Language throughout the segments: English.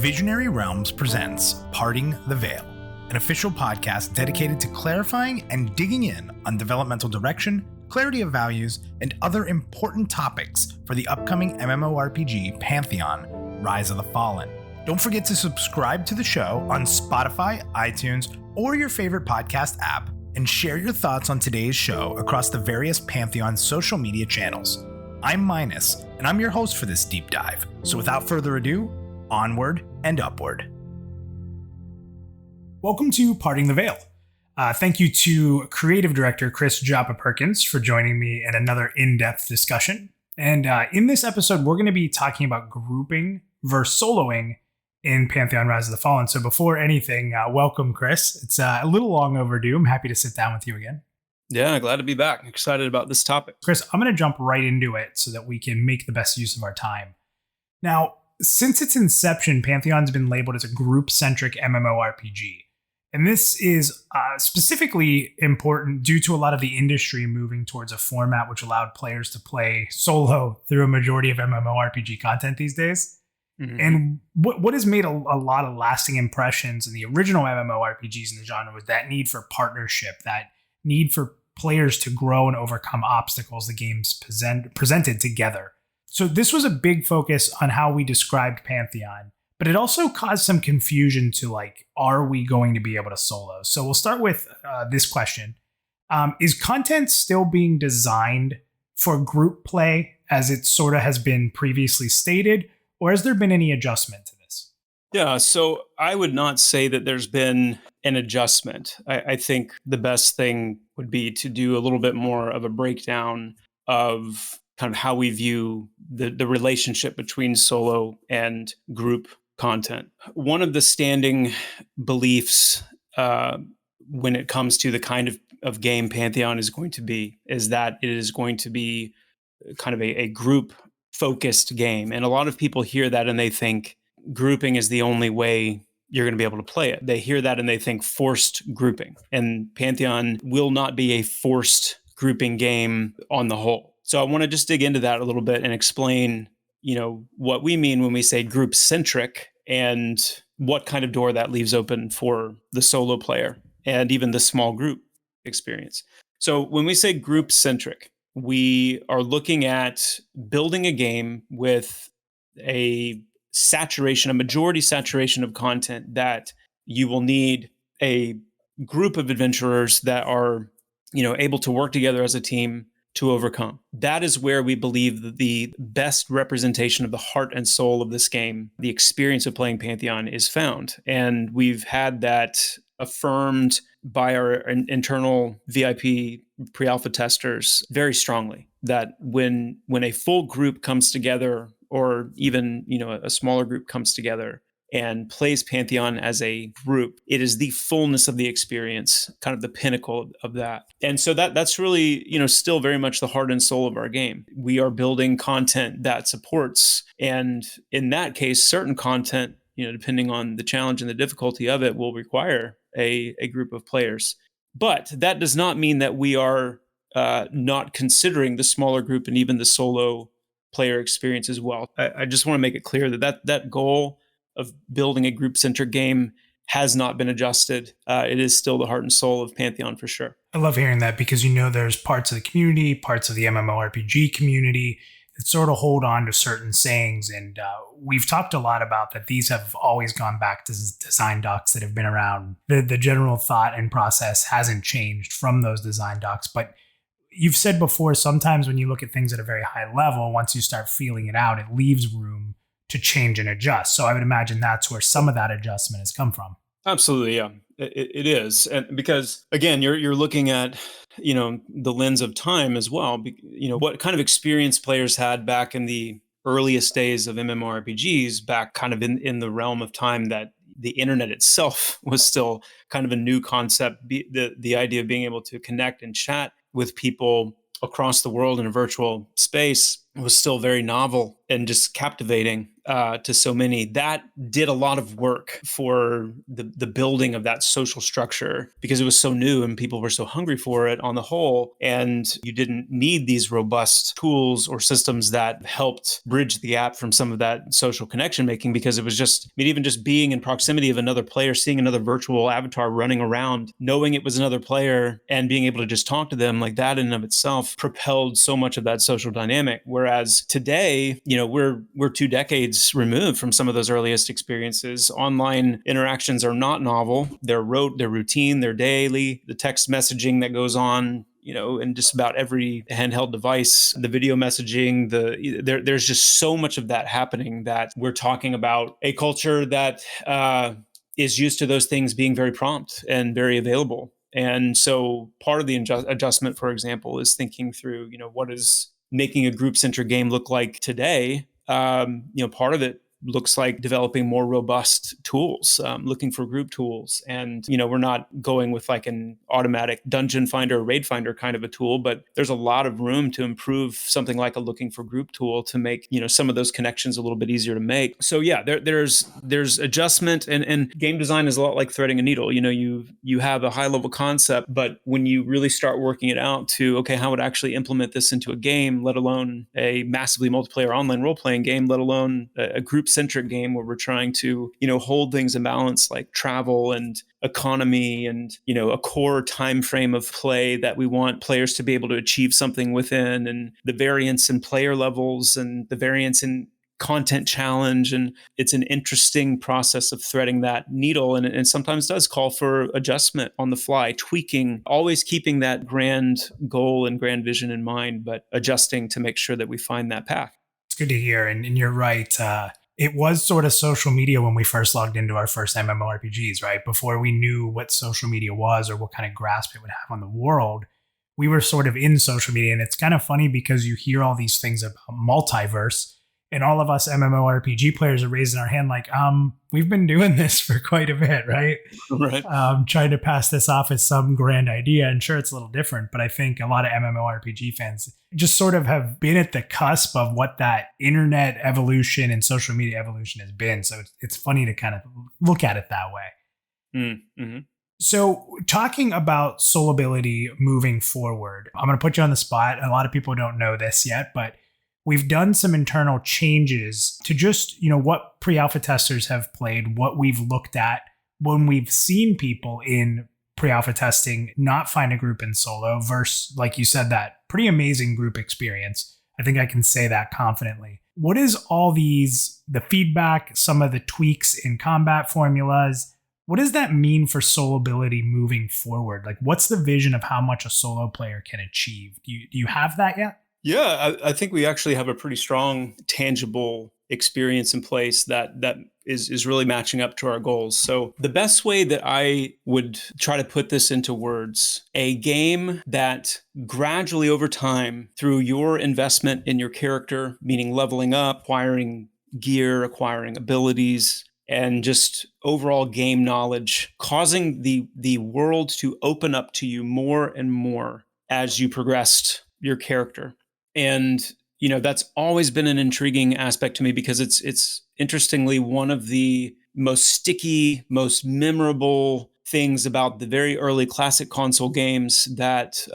Visionary Realms presents Parting the Veil, an official podcast dedicated to clarifying and digging in on developmental direction, clarity of values, and other important topics for the upcoming MMORPG Pantheon, Rise of the Fallen. Don't forget to subscribe to the show on Spotify, iTunes, or your favorite podcast app, and share your thoughts on today's show across the various Pantheon social media channels. I'm Minus, and I'm your host for this deep dive. So without further ado, onward and upward. Welcome to Parting the Veil. Thank you to Creative Director Chris Joppa Perkins for joining me in another in-depth discussion. And in this episode, we're going to be talking about grouping versus soloing in Pantheon Rise of the Fallen. So before anything, welcome, Chris. It's a little long overdue. I'm happy to sit down with you again. Yeah, glad to be back. Excited about this topic. Chris, I'm going to jump right into it so that we can make the best use of our time. Now, since its inception, Pantheon's been labeled as a group-centric MMORPG. And this is specifically important due to a lot of the industry moving towards a format which allowed players to play solo through a majority of MMORPG content these days. Mm-hmm. And what has made a lot of lasting impressions in the original MMORPGs in the genre was that need for partnership, that need for players to grow and overcome obstacles the games presented together. So this was a big focus on how we described Pantheon, but it also caused some confusion to are we going to be able to solo? So we'll start with this question. Is content still being designed for group play as it sort of has been previously stated? Or has there been any adjustment to this? Yeah, so I would not say that there's been an adjustment. I think the best thing would be to do a little bit more of a breakdown of kind of how we view the relationship between solo and group content. One of the standing beliefs when it comes to the kind of game Pantheon is going to be is that it is going to be kind of a group focused game. And a lot of people hear that and they think grouping is the only way you're going to be able to play it. They hear that and they think forced grouping. And Pantheon will not be a forced grouping game on the whole. So I want to just dig into that a little bit and explain, what we mean when we say group centric and what kind of door that leaves open for the solo player and even the small group experience. So when we say group centric, we are looking at building a game with a majority saturation of content that you will need a group of adventurers that are, able to work together as a team to overcome. That is where we believe that the best representation of the heart and soul of this game, the experience of playing Pantheon, is found. And we've had that affirmed by our internal VIP pre-alpha testers very strongly, that when a full group comes together, or even a smaller group comes together and plays Pantheon as a group, it is the fullness of the experience, kind of the pinnacle of that. And so that's really, still very much the heart and soul of our game. We are building content that supports, and in that case, certain content, depending on the challenge and the difficulty of it, will require a group of players. But that does not mean that we are not considering the smaller group and even the solo player experience as well. I just want to make it clear that goal of building a group-centric game has not been adjusted. It is still the heart and soul of Pantheon for sure. I love hearing that because there's parts of the community, parts of the MMORPG community that sort of hold on to certain sayings. And we've talked a lot about that these have always gone back to design docs that have been around. The general thought and process hasn't changed from those design docs. But you've said before, sometimes when you look at things at a very high level, once you start feeling it out, it leaves room to change and adjust. So I would imagine that's where some of that adjustment has come from. Absolutely, yeah, it is, and because again, you're looking at the lens of time as well. What kind of experience players had back in the earliest days of MMORPGs, back kind of in the realm of time that the internet itself was still kind of a new concept. The idea of being able to connect and chat with people across the world in a virtual space was still very novel and just captivating. to so many, that did a lot of work for the building of that social structure because it was so new and people were so hungry for it on the whole. And you didn't need these robust tools or systems that helped bridge the gap from some of that social connection making, because it was just, I mean, even just being in proximity of another player, seeing another virtual avatar running around, knowing it was another player and being able to just talk to them, like that in and of itself propelled so much of that social dynamic. Whereas today, we're 2 decades removed from some of those earliest experiences. Online interactions are not novel. They're rote, they're routine, they're daily. The text messaging that goes on, in just about every handheld device, the video messaging, there's just so much of that happening that we're talking about a culture that is used to those things being very prompt and very available. And so part of the adjustment, for example, is thinking through, what does making a group-centric game look like today? Part of it looks like developing more robust tools, looking for group tools. And, we're not going with like an automatic dungeon finder or raid finder kind of a tool, but there's a lot of room to improve something like a looking for group tool to make, some of those connections a little bit easier to make. So yeah, there's adjustment, and game design is a lot like threading a needle. You have a high level concept, but when you really start working it out to, okay, how would I actually implement this into a game, let alone a massively multiplayer online role-playing game, let alone a group-centric game where we're trying to, hold things in balance like travel and economy and, a core time frame of play that we want players to be able to achieve something within, and the variance in player levels and the variance in content challenge. And it's an interesting process of threading that needle, and sometimes does call for adjustment on the fly, tweaking, always keeping that grand goal and grand vision in mind, but adjusting to make sure that we find that path. It's good to hear. And you're right. It was sort of social media when we first logged into our first MMORPGs, right? Before we knew what social media was or what kind of grasp it would have on the world, we were sort of in social media. And it's kind of funny because you hear all these things about multiverse, and all of us MMORPG players are raising our hand like, we've been doing this for quite a bit, right? Right. Trying to pass this off as some grand idea. And sure, it's a little different, but I think a lot of MMORPG fans just sort of have been at the cusp of what that internet evolution and social media evolution has been. So it's funny to kind of look at it that way. Mm-hmm. So talking about soloability moving forward, I'm going to put you on the spot. A lot of people don't know this yet, but we've done some internal changes to just, what pre-alpha testers have played, what we've looked at when we've seen people in pre-alpha testing not find a group in solo versus, like you said, that pretty amazing group experience. I think I can say that confidently. What is all the feedback, some of the tweaks in combat formulas? What does that mean for soloability moving forward? Like, what's the vision of how much a solo player can achieve? Do you have that yet? Yeah, I think we actually have a pretty strong, tangible experience in place that is really matching up to our goals. So the best way that I would try to put this into words, a game that gradually over time, through your investment in your character, meaning leveling up, acquiring gear, acquiring abilities, and just overall game knowledge, causing the world to open up to you more and more as you progressed your character. And, that's always been an intriguing aspect to me because it's interestingly one of the most sticky, most memorable things about the very early classic console games that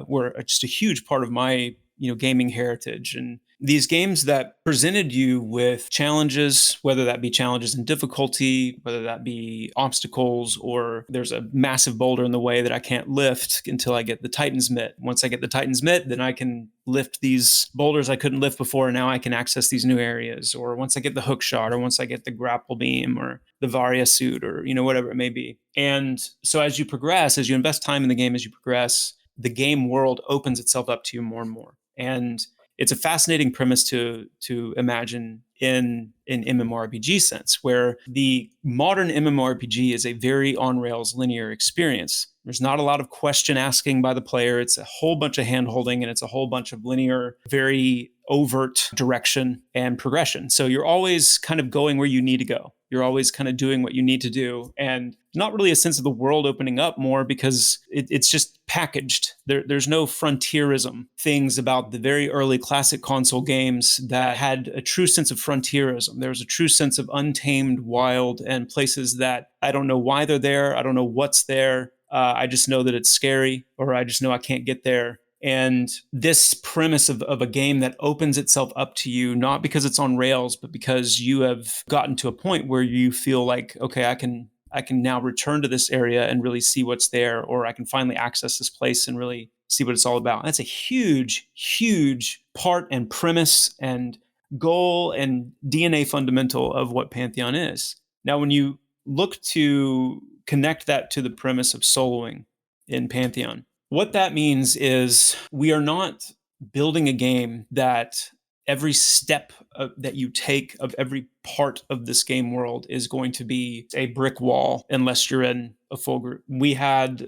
were just a huge part of my, gaming heritage. And these games that presented you with challenges, whether that be challenges in difficulty, whether that be obstacles, or there's a massive boulder in the way that I can't lift until I get the Titan's Mitt. Once I get the Titan's Mitt, then I can lift these boulders I couldn't lift before, and now I can access these new areas. Or once I get the hook shot, or once I get the grapple beam, or the Varia suit, or whatever it may be. And so as you progress, as you invest time in the game, as you progress, the game world opens itself up to you more and more. And it's a fascinating premise to imagine in an MMORPG sense, where the modern MMORPG is a very on-rails linear experience. There's not a lot of question asking by the player. It's a whole bunch of hand-holding, and it's a whole bunch of linear, very overt direction and progression. So you're always kind of going where you need to go. You're always kind of doing what you need to do. And not really a sense of the world opening up more because it's just packaged. there's no frontierism things about the very early classic console games that had a true sense of frontierism. There was a true sense of untamed wild and places that I don't know why they're there. I don't know what's there. I just know that it's scary, or I just know I can't get there. And this premise of a game that opens itself up to you, not because it's on rails, but because you have gotten to a point where you feel like, okay, I can now return to this area and really see what's there, or I can finally access this place and really see what it's all about. That's a huge, huge part and premise and goal and DNA fundamental of what Pantheon is. Now, when you look to connect that to the premise of soloing in Pantheon, what that means is we are not building a game that every step that you take of every part of this game world is going to be a brick wall unless you're in a full group. We've had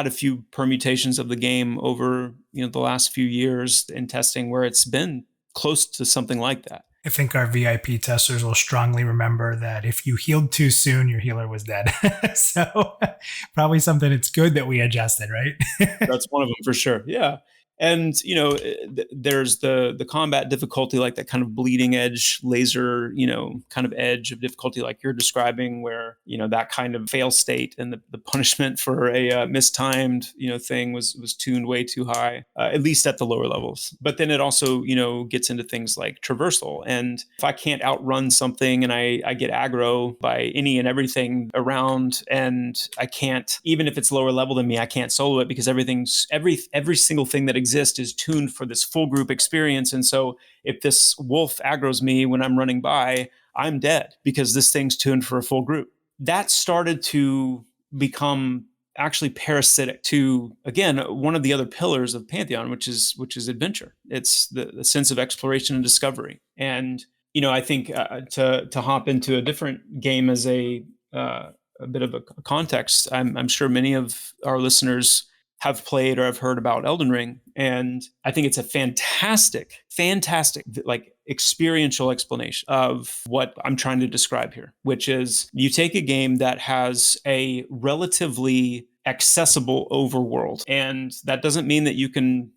a few permutations of the game over the last few years in testing where it's been close to something like that. I think our VIP testers will strongly remember that if you healed too soon, your healer was dead. So probably something it's good that we adjusted, right? That's one of them for sure. Yeah. And, there's the combat difficulty, like that kind of bleeding edge laser, kind of edge of difficulty like you're describing, where, that kind of fail state and the punishment for a mistimed, thing was tuned way too high, at least at the lower levels. But then it also, gets into things like traversal. And if I can't outrun something and I get aggro by any and everything around, and I can't, even if it's lower level than me, I can't solo it because every single thing that exist is tuned for this full group experience. And so if this wolf aggroes me when I'm running by, I'm dead because this thing's tuned for a full group. That started to become actually parasitic to, again, one of the other pillars of Pantheon, which is adventure. It's the sense of exploration and discovery. And, I think to hop into a different game as a bit of a context, I'm sure many of our listeners have played or have heard about Elden Ring. And I think it's a fantastic, like experiential explanation of what I'm trying to describe here, which is you take a game that has a relatively accessible overworld. And that doesn't mean that you can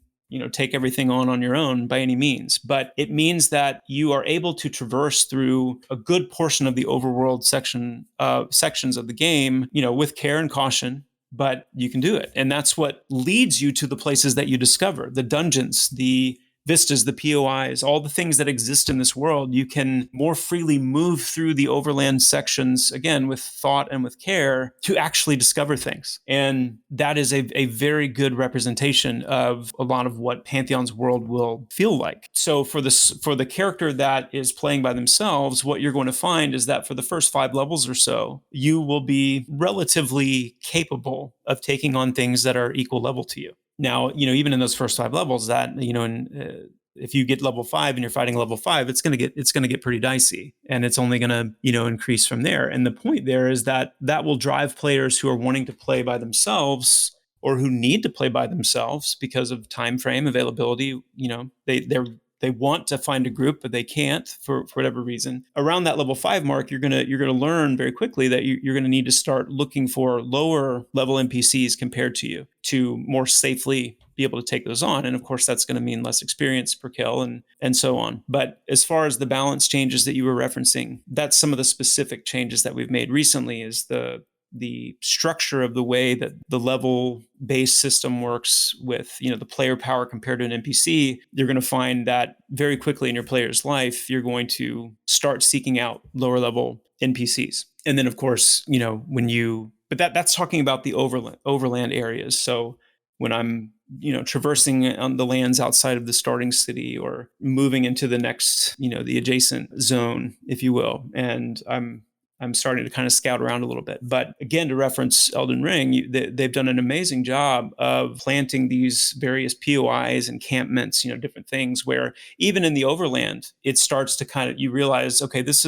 take everything on your own by any means, but it means that you are able to traverse through a good portion of the overworld sections of the game, with care and caution, but you can do it. And that's what leads you to the places that you discover, the dungeons, the vistas, the POIs, all the things that exist in this world. You can more freely move through the overland sections, again, with thought and with care to actually discover things. And that is a very good representation of a lot of what Pantheon's world will feel like. So for the character that is playing by themselves, what you're going to find is that for the first 5 levels or so, you will be relatively capable of taking on things that are equal level to you. Now, even in those first 5 levels, that, if you get level 5 and you're fighting level 5, it's going to get pretty dicey, and it's only going to, increase from there. And the point there is that will drive players who are wanting to play by themselves or who need to play by themselves because of time frame availability. They want to find a group, but they can't for whatever reason. Around that level 5 mark, you're gonna learn very quickly that you're gonna need to start looking for lower level NPCs compared to you to more safely be able to take those on. And of course, that's going to mean less experience per kill and so on. But as far as the balance changes that you were referencing, that's some of the specific changes that we've made recently. Is the structure of the way that the level-based system works with, the player power compared to an NPC. You're going to find that very quickly in your player's life, you're going to start seeking out lower level NPCs. And then, of course, but that's talking about the overland areas. So when I'm, traversing on the lands outside of the starting city or moving into the next, the adjacent zone, if you will, and I'm starting to kind of scout around a little bit. But again, to reference Elden Ring, they've done an amazing job of planting these various POIs, encampments, different things where even in the overland, it starts to you realize, okay, this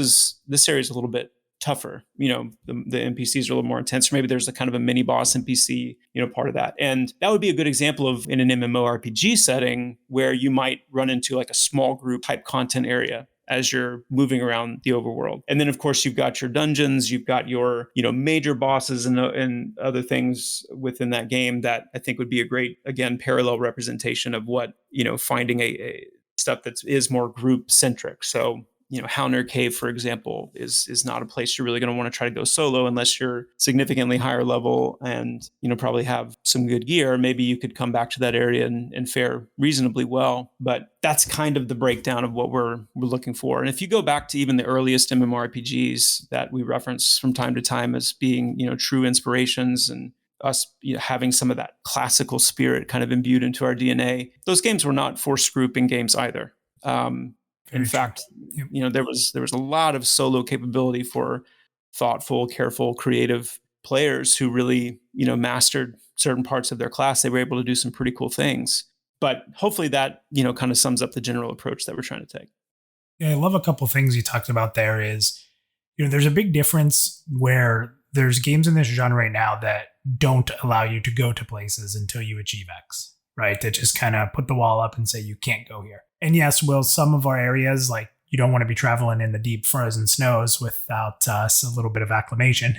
area is a little bit tougher. The NPCs are a little more intense. Or maybe there's a kind of a mini boss NPC, part of that. And that would be a good example of in an MMORPG setting where you might run into like a small group type content area as you're moving around the overworld. And then, of course, you've got your dungeons, you've got your, major bosses and other things within that game that I think would be a great, again, parallel representation of what, finding a stuff that is more group centric. So, Halner Cave, for example, is not a place you're really going to want to try to go solo unless you're significantly higher level and, probably have some good gear. Maybe you could come back to that area and fare reasonably well. But that's kind of the breakdown of what we're looking for. And if you go back to even the earliest MMORPGs that we reference from time to time as being, true inspirations and us having some of that classical spirit kind of imbued into our DNA, those games were not forced grouping games either. In fact, Yep. there was a lot of solo capability for thoughtful, careful, creative players who really, mastered certain parts of their class. They were able to do some pretty cool things. But hopefully that, kind of sums up the general approach that we're trying to take. Yeah, I love a couple things you talked about there is, there's a big difference where there's games in this genre right now that don't allow you to go to places until you achieve X, right? That just kind of put the wall up and say you can't go here. And yes, will some of our areas, like you don't want to be traveling in the deep frozen snows without a little bit of acclimation.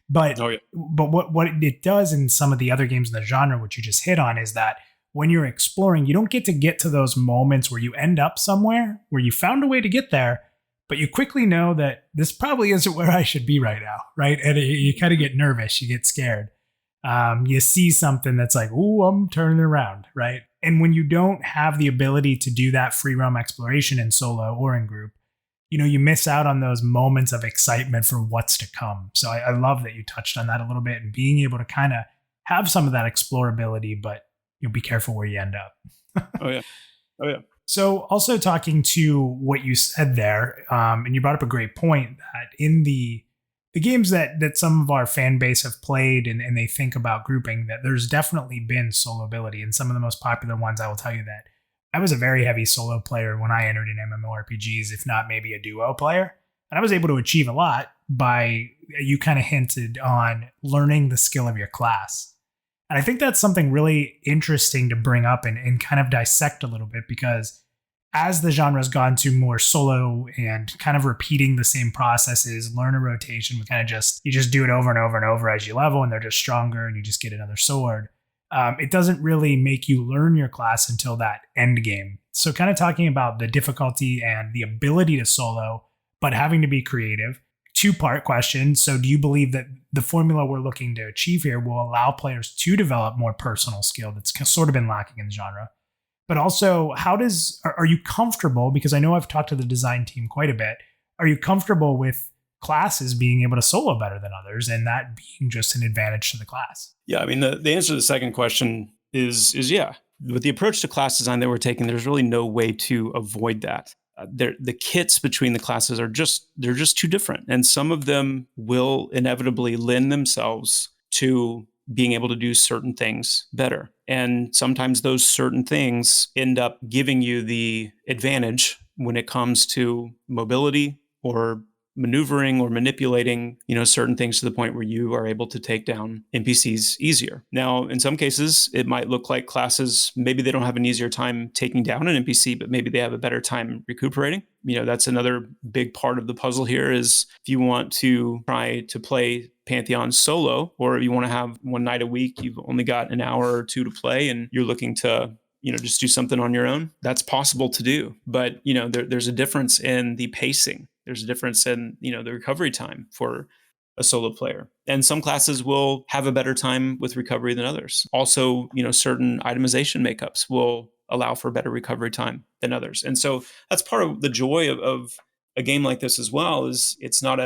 But Oh, yeah. but what it does in some of the other games in the genre, which you just hit on, is that when you're exploring, you don't get to those moments where you end up somewhere where you found a way to get there, but you quickly know that this probably isn't where I should be right now, right? And you kind of get nervous, you get scared. You see something that's like, "Ooh, I'm turning around," right? And when you don't have the ability to do that free roam exploration in solo or in group, you miss out on those moments of excitement for what's to come. So I love that you touched on that a little bit and being able to kind of have some of that explorability, but you'll be careful where you end up. Oh, yeah. Oh, yeah. So, also talking to what you said there, and you brought up a great point that in the games that some of our fan base have played and they think about grouping, that there's definitely been solo ability. And some of the most popular ones, I will tell you that I was a very heavy solo player when I entered in MMORPGs, if not maybe a duo player. And I was able to achieve a lot by, you kind of hinted on learning the skill of your class. And I think that's something really interesting to bring up and kind of dissect a little bit, because as the genre has gone to more solo and kind of repeating the same processes, learner rotation, you just do it over and over and over as you level, and they're just stronger, and you just get another sword. It doesn't really make you learn your class until that end game. So, kind of talking about the difficulty and the ability to solo, but having to be creative. Two-part question. So, do you believe that the formula we're looking to achieve here will allow players to develop more personal skill that's sort of been lacking in the genre? But also, are you comfortable, because I know I've talked to the design team quite a bit, are you comfortable with classes being able to solo better than others and that being just an advantage to the class? Yeah, I mean, the answer to the second question is yeah. With the approach to class design that we're taking, there's really no way to avoid that. The kits between the classes they're just too different, and some of them will inevitably lend themselves to being able to do certain things better. And sometimes those certain things end up giving you the advantage when it comes to mobility or maneuvering or manipulating, certain things to the point where you are able to take down NPCs easier. Now, in some cases, it might look like classes, maybe they don't have an easier time taking down an NPC, but maybe they have a better time recuperating. That's another big part of the puzzle here is if you want to try to play Pantheon solo, or if you want to have one night a week, you've only got an hour or two to play and you're looking to just do something on your own, that's possible to do. But, there's a difference in the pacing. There's a difference in, the recovery time for a solo player. And some classes will have a better time with recovery than others. Also, certain itemization makeups will allow for better recovery time than others. And so that's part of the joy of a game like this as well, is we don't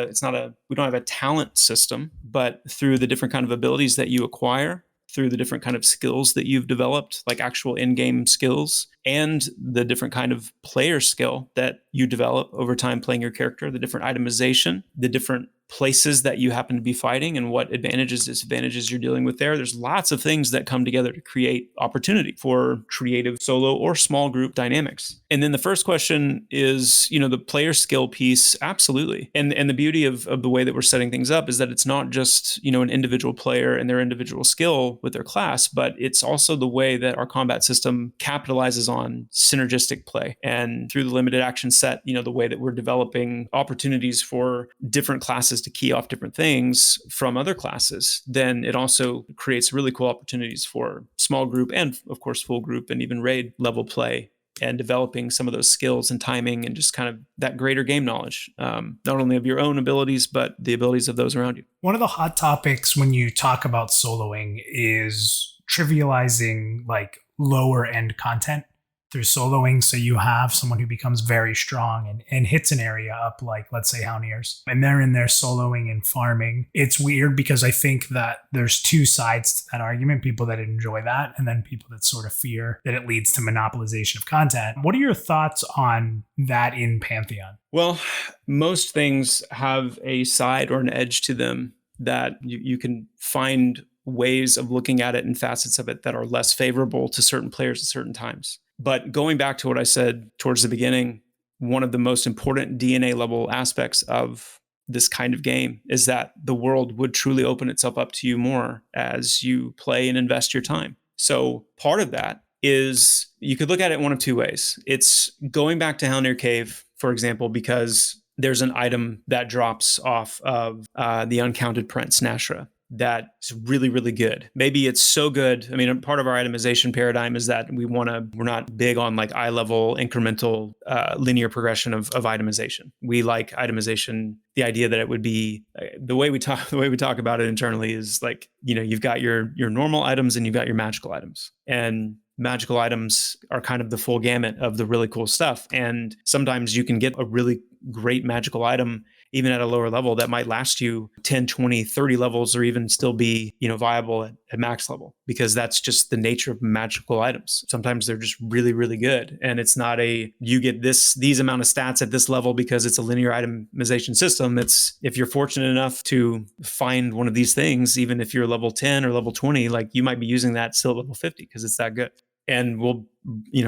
have a talent system, but through the different kind of abilities that you acquire, through the different kind of skills that you've developed, like actual in-game skills, and the different kind of player skill that you develop over time playing your character, the different itemization, the different places that you happen to be fighting and what advantages, disadvantages you're dealing with there. There's lots of things that come together to create opportunity for creative solo or small group dynamics. And then the first question is, the player skill piece. Absolutely. And the beauty of the way that we're setting things up is that it's not just, an individual player and their individual skill with their class, but it's also the way that our combat system capitalizes on synergistic play. And through the limited action set, the way that we're developing opportunities for different classes to key off different things from other classes, then it also creates really cool opportunities for small group and, of course, full group and even raid level play, and developing some of those skills and timing and just kind of that greater game knowledge, not only of your own abilities, but the abilities of those around you. One of the hot topics when you talk about soloing is trivializing like lower end content through soloing. So you have someone who becomes very strong and hits an area up, like let's say Houniers, and they're in there soloing and farming. It's weird because I think that there's two sides to that argument, people that enjoy that and then people that sort of fear that it leads to monopolization of content. What are your thoughts on that in Pantheon? Well, most things have a side or an edge to them that you can find ways of looking at it and facets of it that are less favorable to certain players at certain times. But going back to what I said towards the beginning, one of the most important DNA level aspects of this kind of game is that the world would truly open itself up to you more as you play and invest your time. So part of that is you could look at it one of two ways. It's going back to Hellnir Cave, for example, because there's an item that drops off of the Uncounted Prince, Nashra, that's really, really good. Maybe it's so good. I mean, part of our itemization paradigm is that we're not big on like eye level incremental linear progression of itemization. We like itemization, the idea that it would be the way we talk about it internally is like, you've got your normal items and you've got your magical items. And magical items are kind of the full gamut of the really cool stuff. And sometimes you can get a really great magical item even at a lower level that might last you 10, 20, 30 levels or even still be, viable at max level, because that's just the nature of magical items. Sometimes they're just really, really good. And it's not you get these amount of stats at this level because it's a linear itemization system. It's if you're fortunate enough to find one of these things, even if you're level 10 or level 20, like you might be using that still at level 50 because it's that good. And we'll,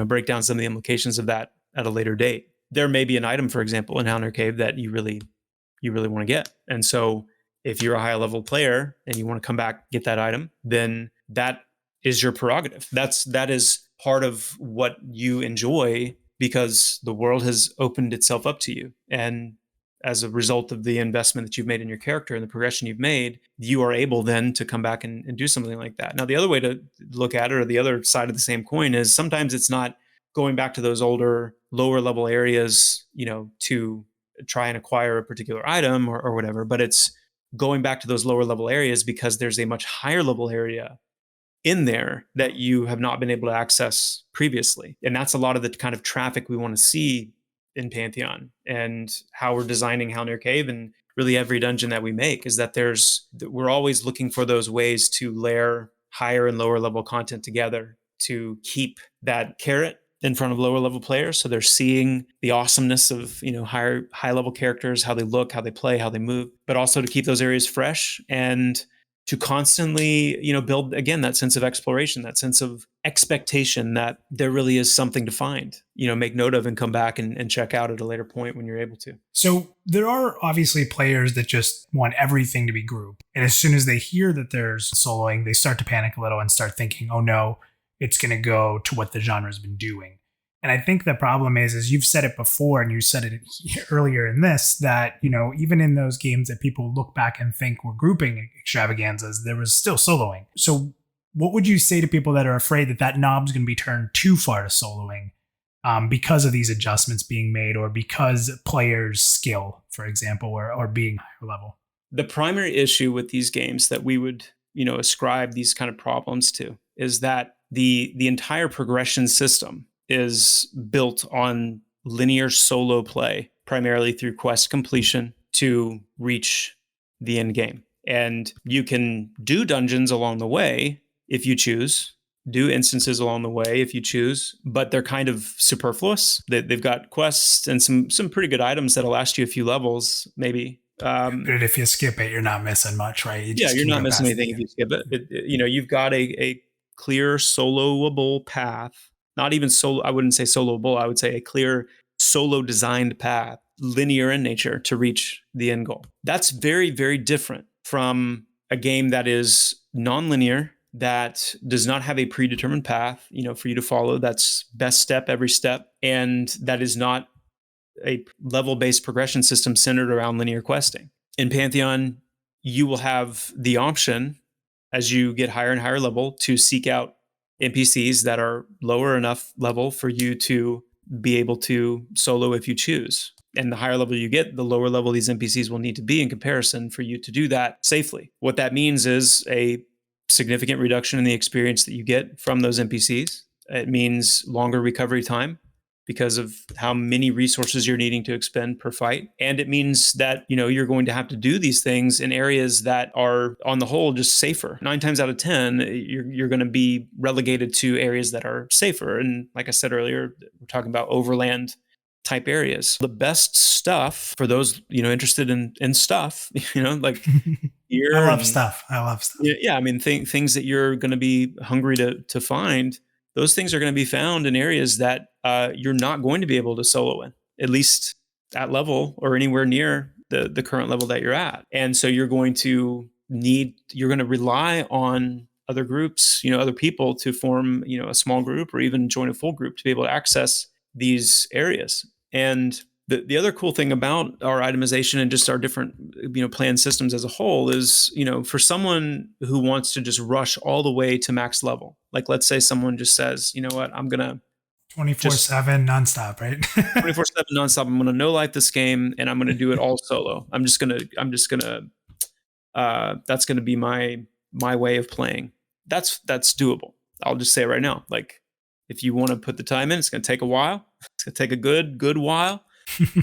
break down some of the implications of that at a later date. There may be an item, for example, in Hellnir Cave that you really want to get. And so if you're a high level player and you want to come back, get that item, then that is your prerogative. That is part of what you enjoy because the world has opened itself up to you. And as a result of the investment that you've made in your character and the progression you've made, you are able then to come back and do something like that. Now, the other way to look at it, or the other side of the same coin, is sometimes it's not going back to those older, lower level areas, to try and acquire a particular item or whatever, but it's going back to those lower level areas because there's a much higher level area in there that you have not been able to access previously. And that's a lot of the kind of traffic we want to see in Pantheon, and how we're designing Hellnir Cave and really every dungeon that we make is that we're always looking for those ways to layer higher and lower level content together to keep that carrot in front of lower level players, so they're seeing the awesomeness of high level characters, how they look, how they play, how they move, but also to keep those areas fresh and to constantly build again that sense of exploration, that sense of expectation that there really is something to find, make note of and come back and check out at a later point when you're able to. So there are obviously players that just want everything to be group, and as soon as they hear that there's soloing, they start to panic a little and start thinking, oh no, it's going to go to what the genre has been doing. And I think the problem is you've said it before, and you said it earlier in this, that, even in those games that people look back and think were grouping extravaganzas, there was still soloing. So what would you say to people that are afraid that knob's going to be turned too far to soloing because of these adjustments being made, or because players' skill, for example, or being higher level? The primary issue with these games that we would, ascribe these kind of problems to is that the entire progression system is built on linear solo play, primarily through quest completion to reach the end game. And you can do dungeons along the way if you choose, do instances along the way if you choose, but they're kind of superfluous. They've got quests and some pretty good items that'll last you a few levels, maybe, But if you skip it, you're not missing much, right? You Yeah, just you're can not go missing past anything the if end. you skip it. You've got a clear soloable path. Not even solo. I wouldn't say soloable. I would say a clear solo designed path, linear in nature, to reach the end goal. That's very, very different from a game that is non-linear, that does not have a predetermined path, for you to follow. That's best step every step, and that is not a level-based progression system centered around linear questing. In Pantheon, you will have the option as you get higher and higher level to seek out NPCs that are lower enough level for you to be able to solo if you choose. And the higher level you get, the lower level these NPCs will need to be in comparison for you to do that safely. What that means is a significant reduction in the experience that you get from those NPCs. It means longer recovery time because of how many resources you're needing to expend per fight. And it means that, you're going to have to do these things in areas that are on the whole just safer. 9 times out of 10, you're going to be relegated to areas that are safer. And like I said earlier, we're talking about overland type areas. The best stuff for those, interested in stuff, like I gear love and stuff. I love stuff. yeah, I mean, things that you're going to be hungry to find, those things are going to be found in areas that you're not going to be able to solo in, at least at level or anywhere near the current level that you're at. And so you're going to rely on other groups, other people to form, a small group or even join a full group to be able to access these areas. And the other cool thing about our itemization and just our different plan systems as a whole is, for someone who wants to just rush all the way to max level, like let's say someone just says, you know what, I'm gonna just 24/7 nonstop, right? 24/7 nonstop, I'm gonna no life this game and I'm gonna do it all solo. I'm just gonna that's gonna be my way of playing. That's doable. I'll just say it right now, like if you want to put the time in, it's gonna take a while. It's gonna take a good while.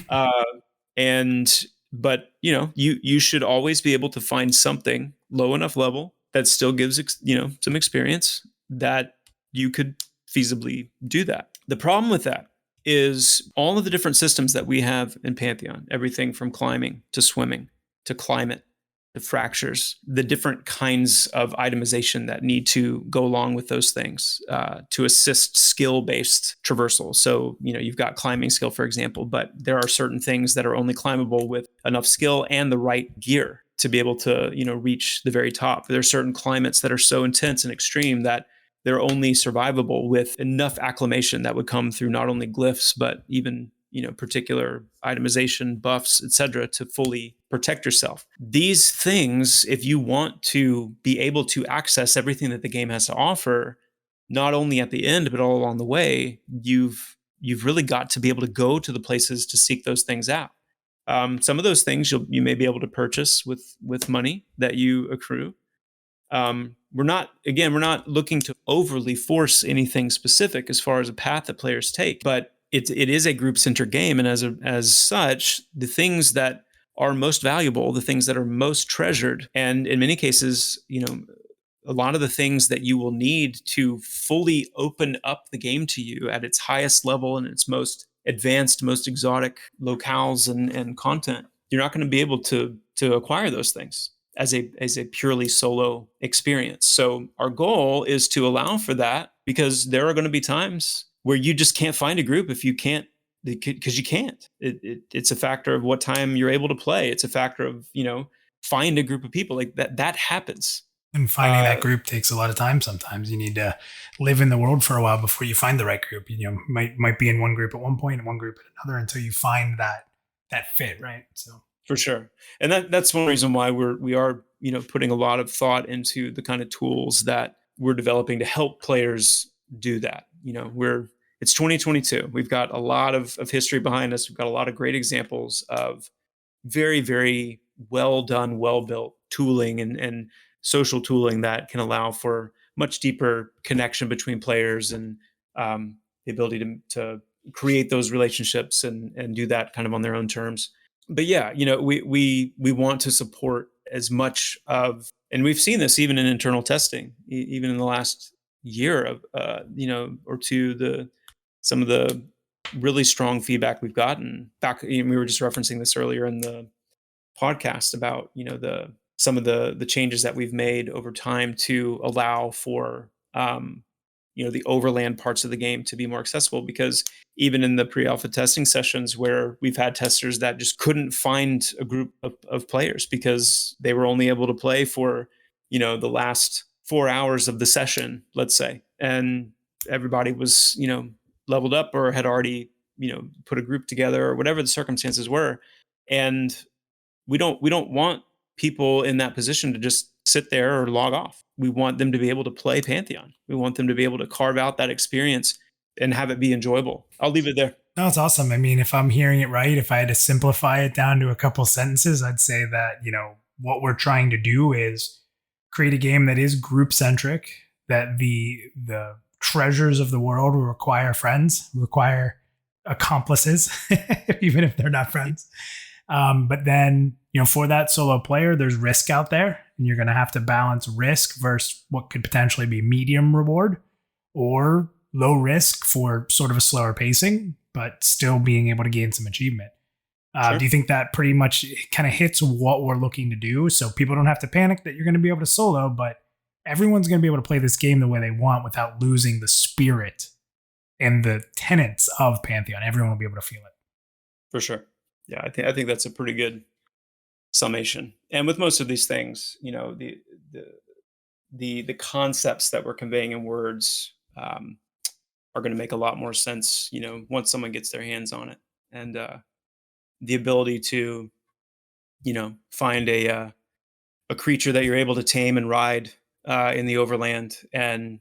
Uh, and but you should always be able to find something low enough level that still gives some experience that you could feasibly do that. The problem with that is all of the different systems that we have in Pantheon, everything from climbing to swimming to climate to fractures, the different kinds of itemization that need to go along with those things to assist skill-based traversal. So, you've got climbing skill, for example, but there are certain things that are only climbable with enough skill and the right gear to be able to, reach the very top. There are certain climates that are so intense and extreme that they're only survivable with enough acclimation that would come through not only glyphs, but even particular itemization buffs, etc., to fully protect yourself. These things, if you want to be able to access everything that the game has to offer, not only at the end but all along the way, you've really got to be able to go to the places to seek those things out. Some of those things you may be able to purchase with money that you accrue. We're not looking to overly force anything specific as far as a path that players take, but it is a group centered game, and as such, the things that are most valuable, the things that are most treasured, and in many cases, a lot of the things that you will need to fully open up the game to you at its highest level and its most advanced, most exotic locales and content, you're not going to be able to acquire those things as a purely solo experience. So our goal is to allow for that, because there are going to be times where you just can't find a group if you can't, because you can't. It's a factor of what time you're able to play. It's a factor of find a group of people like that. That happens. And finding that group takes a lot of time. Sometimes you need to live in the world for a while before you find the right group. Might be in one group at one point and one group at another until you find that fit, right? So for sure. And that's one reason why we are putting a lot of thought into the kind of tools that we're developing to help players do that. It's 2022. We've got a lot of history behind us. We've got a lot of great examples of very, very well done, well built tooling and social tooling that can allow for much deeper connection between players and the ability to create those relationships and do that kind of on their own terms. But yeah, we want to support as much of, and we've seen this even in internal testing, even in the last year of or two, some of the really strong feedback we've gotten back. We were just referencing this earlier in the podcast about, some of the changes that we've made over time to allow for the overland parts of the game to be more accessible, because even in the pre-alpha testing sessions where we've had testers that just couldn't find a group of players because they were only able to play for the last 4 hours of the session, let's say, and everybody was leveled up or had already put a group together or whatever the circumstances were. And we don't want people in that position to just sit there or log off. We want them to be able to play Pantheon. We want them to be able to carve out that experience and have it be enjoyable. I'll leave it there. No, it's awesome. I mean, if I'm hearing it right, if I had to simplify it down to a couple sentences, I'd say that, what we're trying to do is create a game that is group centric, that the treasures of the world will require friends, require accomplices, even if they're not friends. But then, for that solo player, there's risk out there, and you're going to have to balance risk versus what could potentially be medium reward or low risk for sort of a slower pacing, but still being able to gain some achievement. Sure. Do you think that pretty much kind of hits what we're looking to do? So people don't have to panic that you're going to be able to solo, but everyone's going to be able to play this game the way they want without losing the spirit and the tenets of Pantheon. Everyone will be able to feel it. For sure. Yeah, I think that's a pretty good summation. And with most of these things, the concepts that we're conveying in words are going to make a lot more sense, once someone gets their hands on it. And the ability to, find a creature that you're able to tame and ride in the overland, and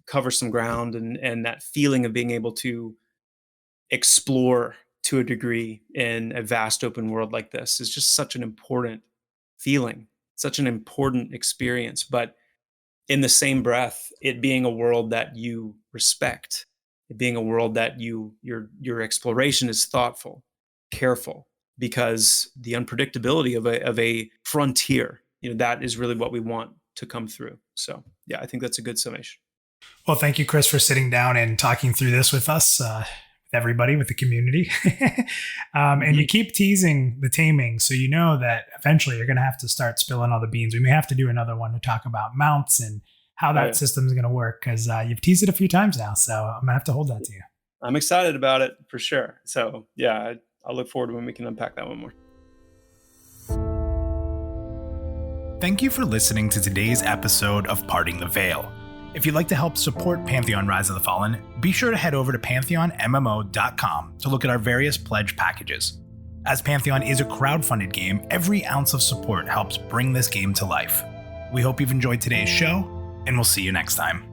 cover some ground, and that feeling of being able to explore to a degree in a vast open world like this is just such an important feeling, such an important experience. But in the same breath, it being a world that you respect, it being a world that your exploration is thoughtful, careful, because the unpredictability of a frontier, that is really what we want to come through. So yeah, I think that's a good summation. Well, thank you, Chris, for sitting down and talking through this with us. Everybody, with the community. And you keep teasing the taming, so that eventually you're going to have to start spilling all the beans. We may have to do another one to talk about mounts and how that system is going to work, because you've teased it a few times now, so I'm going to have to hold that to you. I'm excited about it for sure. So yeah, I'll look forward to when we can unpack that one more. Thank you for listening to today's episode of Parting the Veil. If you'd like to help support Pantheon Rise of the Fallen, be sure to head over to pantheonmmo.com to look at our various pledge packages. As Pantheon is a crowdfunded game, every ounce of support helps bring this game to life. We hope you've enjoyed today's show, and we'll see you next time.